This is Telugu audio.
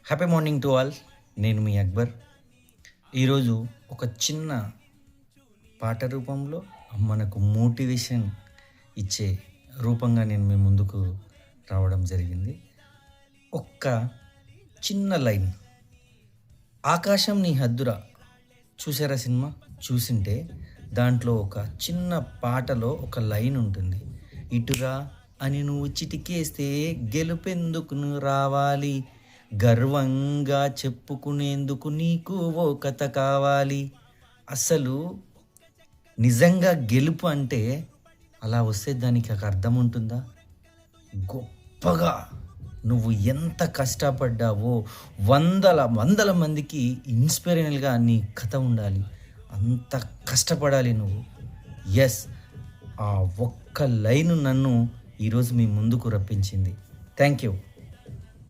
Happy morning to all. నేను మీ అక్బర్. ఈరోజు ఒక చిన్న పాట రూపంలో మనకు మోటివేషన్ ఇచ్చే రూపంగా నేను మీ ముందుకు రావడం జరిగింది. ఒక్క చిన్న లైన్, ఆకాశం నీ హద్దురా. చూసారా సినిమా? చూసింటే దాంట్లో ఒక చిన్న పాటలో ఒక లైన్ ఉంటుంది. ఇటురా అని నువ్వు చిటికేస్తే గెలుపెందుకు నువ్వు రావాలి, గర్వంగా చెప్పుకునేందుకు నీకు ఓ కథ కావాలి. అసలు నిజంగా గెలుపు అంటే అలా వస్తే దానికి ఒక అర్థం ఉంటుందా? గొప్పగా నువ్వు ఎంత కష్టపడ్డావో వందల వందల మందికి ఇన్స్పిరేషనల్గా నీ కథ ఉండాలి. అంత కష్టపడాలి నువ్వు. ఎస్, ఆ ఒక్క లైన్ నన్ను ఈరోజు మీ ముందుకు రప్పించింది. Thank you.